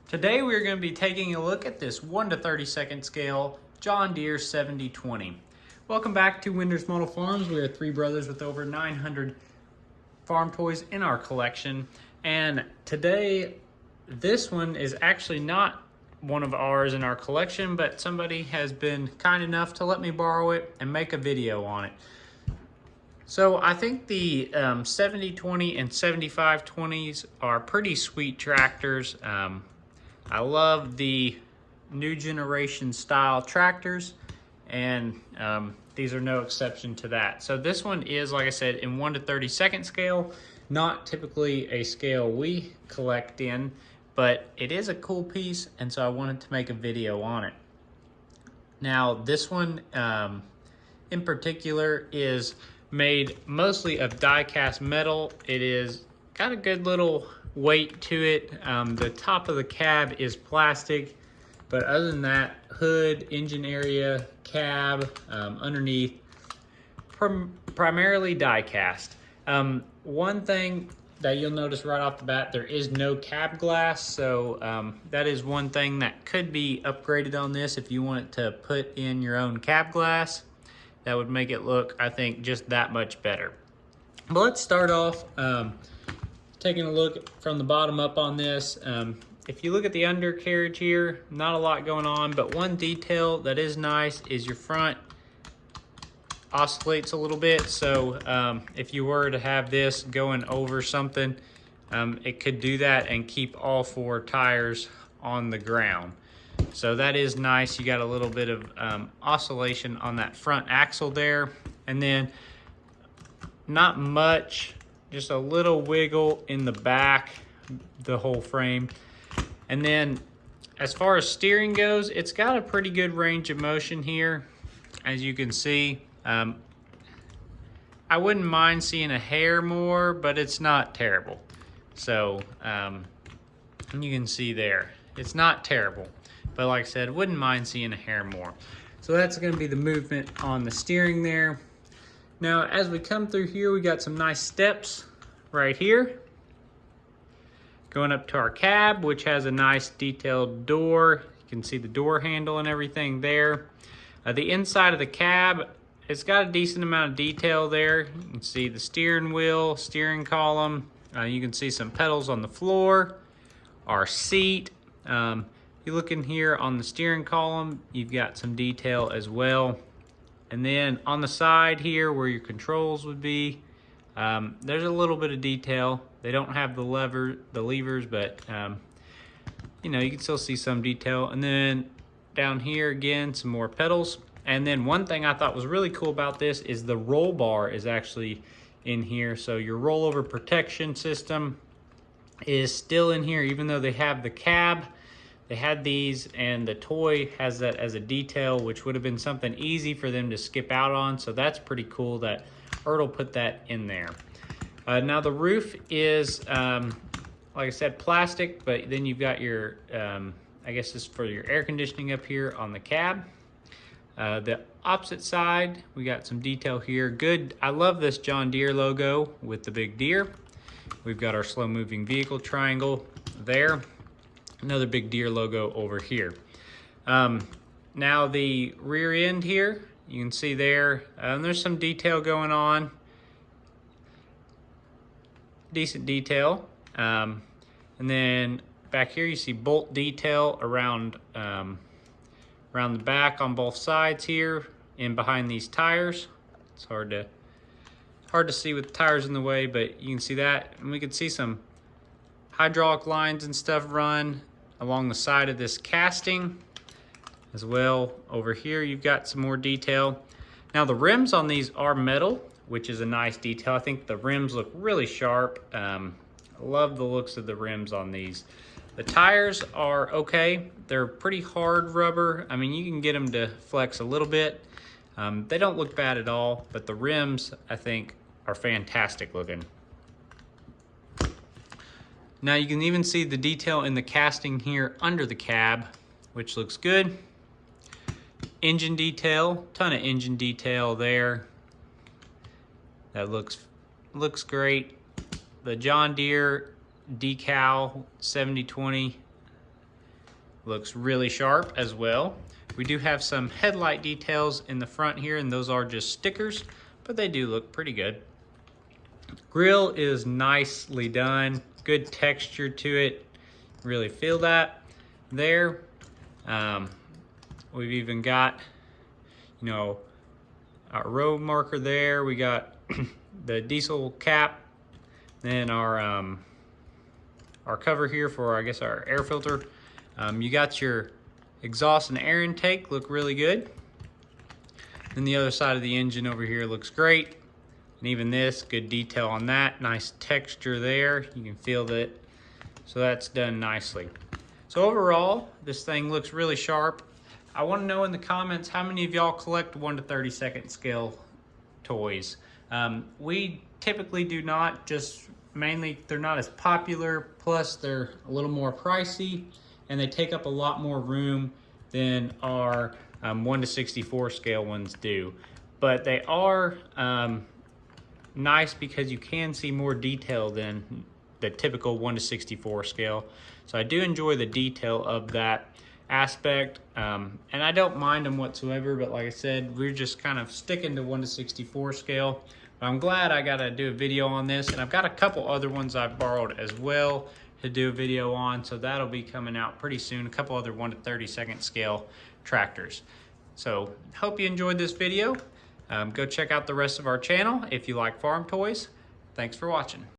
Today we're going to be taking a look at this 1 to 32nd scale John Deere 7020. Welcome back to Winders Model Farms. We are three brothers with over 900 farm toys in our collection. And today, this one is actually not one of ours in our collection, but somebody has been kind enough to let me borrow it and make a video on it. So I think the 7020 and 7520s are pretty sweet tractors. I love the new generation style tractors, and these are no exception to that. So this one is, like I said, in 1 to 32nd scale, not typically a scale we collect in, but it is a cool piece, and so I wanted to make a video on it. Now this one in particular is made mostly of die-cast metal. It is got a good little weight to it. The top of the cab is plastic, but other than that, hood, engine area, cab, underneath, primarily die-cast. One thing that you'll notice right off the bat, there is no cab glass, so that is one thing that could be upgraded on this if you want to put in your own cab glass. That would make it look, I think, just that much better. But let's start off taking a look from the bottom up on this. If you look at the undercarriage here, not a lot going on, but one detail that is nice is your front oscillates a little bit. So if you were to have this going over something, it could do that and keep all four tires on the ground. So that is nice. You got a little bit of oscillation on that front axle there. And then not much, just a little wiggle in the back, the whole frame. And then as far as steering goes, it's got a pretty good range of motion here. As you can see, I wouldn't mind seeing a hair more, but it's not terrible. So you can see there, it's not terrible. But like I said, wouldn't mind seeing a hair more. So that's gonna be the movement on the steering there. Now, as we come through here, we got some nice steps right here. Going up to our cab, which has a nice detailed door. You can see the door handle and everything there. The inside of the cab, it's got a decent amount of detail there. You can see the steering wheel, steering column. You can see some pedals on the floor, our seat. You look in here on the steering column, you've got some detail as well. And then on the side here where your controls would be, there's a little bit of detail. They don't have the levers, but you know, you can still see some detail. And then down here again, some more pedals. And then one thing I thought was really cool about this is the roll bar is actually in here. So your rollover protection system is still in here, even though they have the cab. They had these, and the toy has that as a detail, which would have been something easy for them to skip out on. So that's pretty cool that Ertl put that in there. Now the roof is, like I said, plastic, but then you've got your, I guess this is for your air conditioning up here on the cab. The opposite side, we got some detail here. Good, I love this John Deere logo with the big deer. We've got our slow moving vehicle triangle there. Another big Deere logo over here. Now the rear end here, you can see there, there's some detail going on. Decent detail. And then back here you see bolt detail around, around the back on both sides here and behind these tires. It's hard to see with the tires in the way, but you can see that. And we can see some hydraulic lines and stuff run along the side of this casting as well. Over here you've got some more detail. Now the rims on these are metal, which is a nice detail. I think the rims look really sharp. I love the looks of the rims on these. The tires are okay. They're pretty hard rubber. I mean, you can get them to flex a little bit. They don't look bad at all, but the rims, I think, are fantastic looking. Now you can even see the detail in the casting here under the cab, which looks good. Engine detail, ton of engine detail there. That looks great. The John Deere decal 7020 looks really sharp as well. We do have some headlight details in the front here, and those are just stickers, but they do look pretty good. Grill is nicely done, good texture to it. Really feel that there. We've even got, you know, our road marker there. We got the diesel cap, then our cover here for, I guess, our air filter. You got your exhaust and air intake, look really good. Then the other side of the engine over here looks great. And even this, good detail on that. Nice texture there. You can feel that. So that's done nicely. So overall, this thing looks really sharp. I want to know in the comments how many of y'all collect 1 to 32nd scale toys. We typically do not, just mainly they're not as popular, plus they're a little more pricey, and they take up a lot more room than our 1 to 64 scale ones do. But they are nice because you can see more detail than the typical 1 to 64 scale. So I do enjoy the detail of that aspect, and I don't mind them whatsoever, but like I said, we're just kind of sticking to 1 to 64 scale. But I'm glad I got to do a video on this, and I've got a couple other ones I've borrowed as well to do a video on, so that'll be coming out pretty soon. A couple other 1 to 32nd scale tractors. So hope you enjoyed this video. Go check out the rest of our channel if you like farm toys. Thanks for watching.